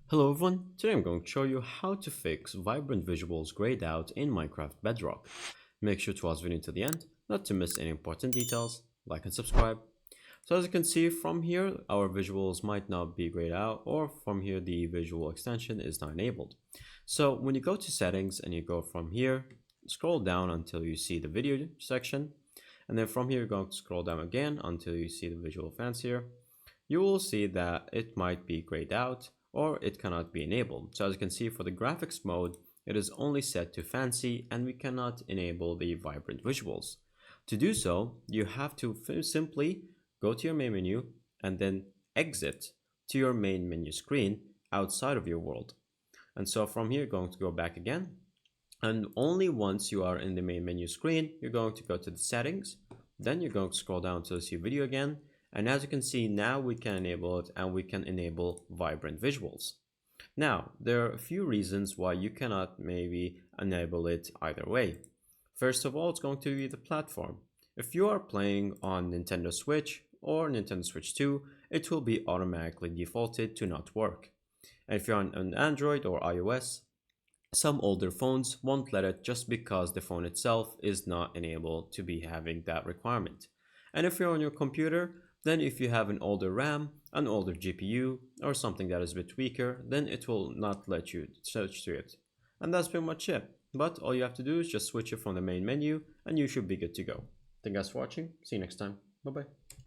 Hello everyone, today I'm going to show you how to fix vibrant visuals grayed out in Minecraft Bedrock. Make sure to watch the video to the end, not to miss any important details, like and subscribe. So as you can see from here, our visuals might not be grayed out, or from here the visual extension is not enabled. So when you go to settings and you go from here, scroll down until you see the video section, and then from here you're going to scroll down again until you see the visual fancier. You will see that it might be grayed out or it cannot be enabled. So as you can see, for the graphics mode, it is only set to fancy and we cannot enable the vibrant visuals. To do so, you have to simply go to your main menu and then exit to your main menu screen outside of your world. And so from here, you're going to go back again. And only once you are in the main menu screen, you're going to go to the settings. Then you're going to scroll down to see video again. And as you can see, now we can enable it and we can enable vibrant visuals. Now, there are a few reasons why you cannot maybe enable it either way. First of all, it's going to be the platform. If you are playing on Nintendo Switch or Nintendo Switch 2, it will be automatically defaulted to not work. And if you're on an Android or iOS, some older phones won't let it just because the phone itself is not enabled to be having that requirement. And if you're on your computer, then if you have an older RAM, an older GPU, or something that is a bit weaker, then it will not let you search through it. And that's pretty much it. But all you have to do is just switch it from the main menu and you should be good to go. Thank you guys for watching. See you next time. Bye bye.